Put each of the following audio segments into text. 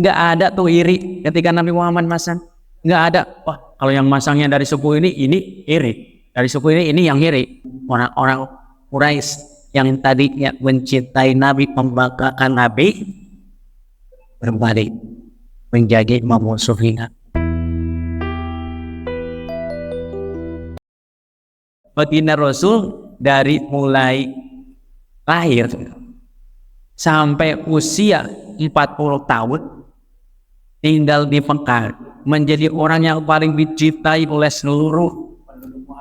Nggak ada tuh iri ketika Nabi Muhammad masang. Nggak ada. Wah, kalau yang masangnya dari suku ini iri. Dari suku ini yang iri. Orang-orang Quraisy yang tadinya mencintai Nabi, membanggakan Nabi, berbalik menjadi memusuhinya. Baginda Rasul dari mulai lahir sampai usia 40 tahun tinggal di Mekah, menjadi orang yang paling dicintai oleh seluruh,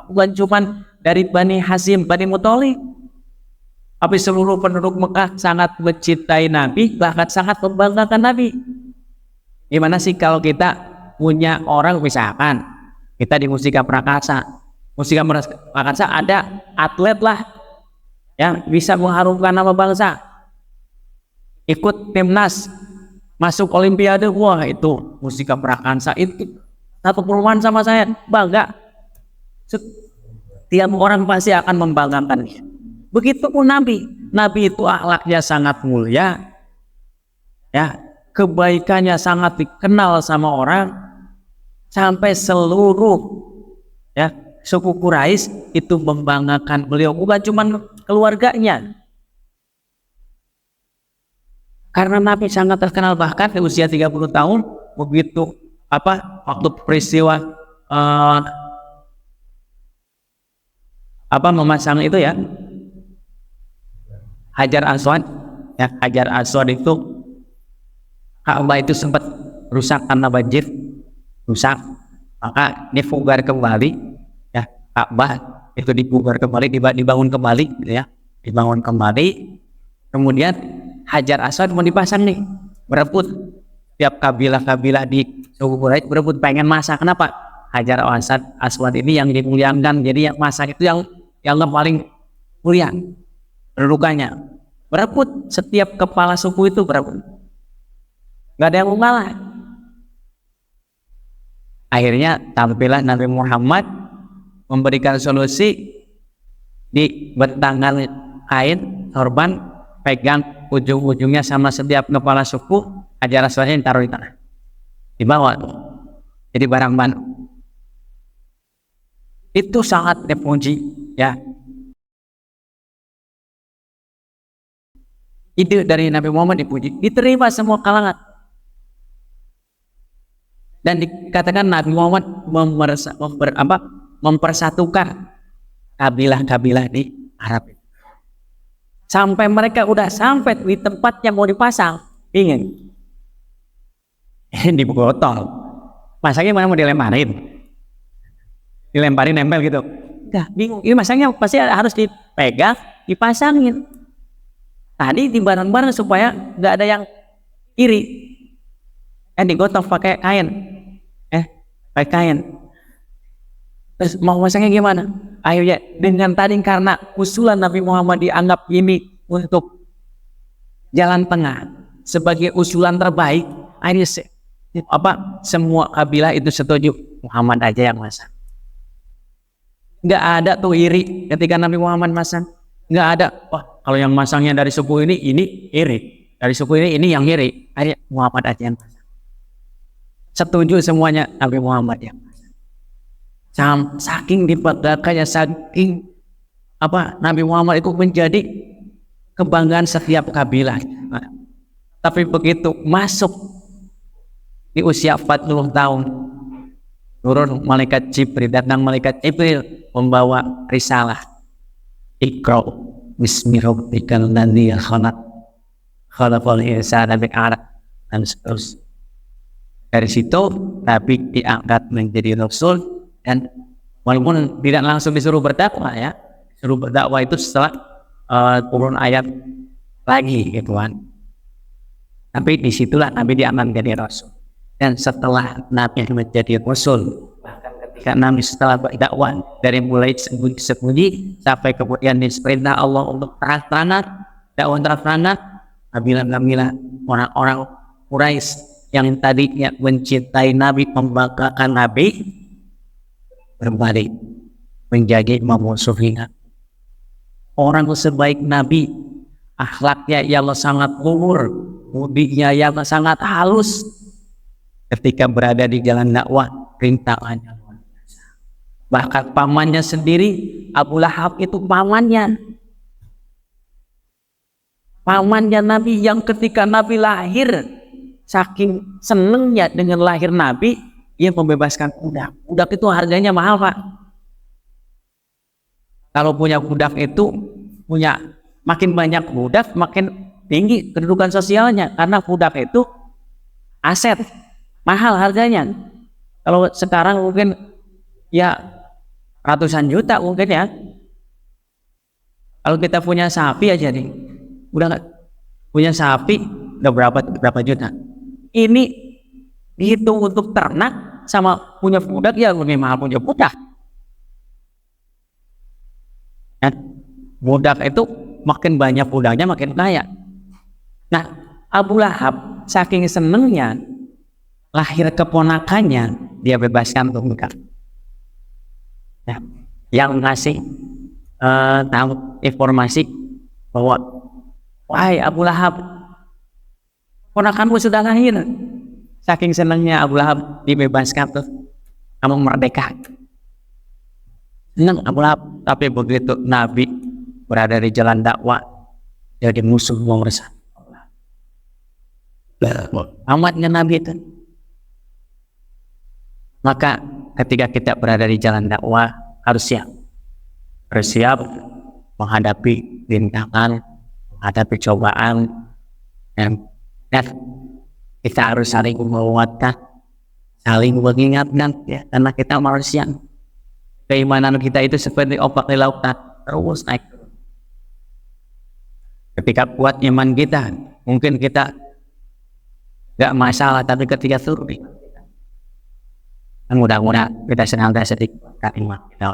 bukan cuma dari Bani Hashim, Bani Muthalib, tapi seluruh penduduk Mekah sangat mencintai Nabi, bahkan sangat membanggakan Nabi. Gimana sih kalau kita punya orang, misalkan kita di Mustika Prakasa ada atlet lah yang bisa mengharumkan nama bangsa, ikut timnas, masuk olimpiade, wah itu Mustika Prakasa itu satu perumahan sama saya, bangga. Setiap orang pasti akan membanggakannya. Begitupun Nabi itu akhlaknya sangat mulia, ya, kebaikannya sangat dikenal sama orang, sampai seluruh, ya, suku Quraisy itu membanggakan beliau, bukan cuma keluarganya. Karena Nabi sangat terkenal, bahkan di usia 30 tahun begitu waktu peristiwa memasang itu, ya, Hajar Aswad, ya, Hajar Aswad itu Ka'bah itu sempat rusak karena banjir, rusak, maka dipugar kembali, ya, Ka'bah itu dipugar kembali, dibangun kembali, ya, dibangun kembali. Kemudian Hajar Aswad mau dipasang nih, berebut, tiap kabilah-kabilah di suku Quraisy berebut pengen masak. Kenapa? Hajar Aswad ini yang dimuliakan, jadi yang masak itu yang paling mulia kedudukannya. Berebut, setiap kepala suku itu berebut, nggak ada yang mau ngalah. Akhirnya tampillah Nabi Muhammad memberikan solusi, di bentangan kain sorban, pegang ujung-ujungnya sama setiap kepala suku, Hajar Aswadnya ditaruh di tanah, dibawa tuh jadi barang mana. Itu sangat dipuji, ya, ide dari Nabi Muhammad dipuji, diterima semua kalangan, dan dikatakan Nabi Muhammad mempersatukan kabilah-kabilah di Arab. Sampai mereka udah sampai di tempat yang mau dipasang, ingin di botol, masangnya mana mau dilemparin nempel gitu, udah bingung, ini masangnya pasti harus dipegang, dipasangin. Tadi di bareng-bareng supaya nggak ada yang iri, digotong pakai kain, terus mau masangnya gimana? Akhirnya dengan tadi, karena usulan Nabi Muhammad dianggap ini untuk jalan tengah, sebagai usulan terbaik, akhirnya semua kabilah itu setuju, Muhammad aja yang masang. Nggak ada tuh iri ketika Nabi Muhammad masang, nggak ada. Wah, kalau yang masangnya dari suku ini iri, dari suku ini yang iri, akhirnya Muhammad aja yang masang. Setuju semuanya Nabi Muhammad yang masang. Saking dibanggakannya, saking Nabi Muhammad itu menjadi kebanggaan setiap kabilah. Tapi begitu masuk di usia 40 tahun, turun malaikat Jibril, datang malaikat Jibril membawa risalah, Iqra bismi rabbikal ladzi khalaq, khalaqal insana min 'alaq, dan seterusnya. Dari situ Nabi diangkat menjadi Rasul, dan walaupun tidak langsung disuruh berdakwah, ya, disuruh berdakwah itu setelah turun ayat lagi, gitu kan. Tapi disitulah Nabi diangkat menjadi Rasul. Dan setelah Nabi menjadi Rasul, bahkan ketika Nabi setelah berdakwah dari mulai sembunyi sampai kemudian diperintah Allah untuk terang-terangan, dakwah terang-terangan, kabilah-kabilah orang-orang Quraisy yang tadinya mencintai Nabi, membanggakan Nabi, berbalik menjadi memusuhinya. Orang sebaik Nabi, akhlaknya ya Allah sangat luhur, budinya yang sangat halus ketika berada di jalan dakwah, rintangannya luar biasa. Bahkan pamannya sendiri, Abu Lahab itu pamannya Nabi, yang ketika Nabi lahir, saking senengnya dengan lahir Nabi, ia membebaskan budak. Budak itu harganya mahal, Pak. Kalau punya budak itu makin banyak budak, makin tinggi kedudukan sosialnya, karena budak itu aset mahal harganya. Kalau sekarang mungkin ya ratusan juta mungkin ya. Kalau kita punya sapi aja nih, udah punya sapi udah berapa juta. Ini dihitung untuk ternak sama punya budak, ya lebih mahal punya budak. Budak itu makin banyak budaknya makin kaya. Nah, Abu Lahab saking senengnya lahir keponakannya, dia bebaskan untuk budak. Ya, yang ngasih tahu informasi bahwa, wahai Abu Lahab, ponakanmu sudah lahir. Saking senengnya Abu Lahab dibebaskan tuh, kamu merdeka. Senang Abu Lahab. Tapi begitu Nabi berada di jalan dakwah, jadi musuh nomor satu. Amatnya Nabi itu. Maka ketika kita berada di jalan dakwah, harus siap menghadapi rintangan, menghadapi cobaan, dan kita harus saling menguatkan, saling mengingatkan, ya, karena kita manusia. Keimanan kita itu seperti ombak di lautan, terus naik. Ketika kuat iman kita, mungkin kita gak masalah, tapi ketika turun, mudah-mudahan kita senantiasa dikuatkan iman kita.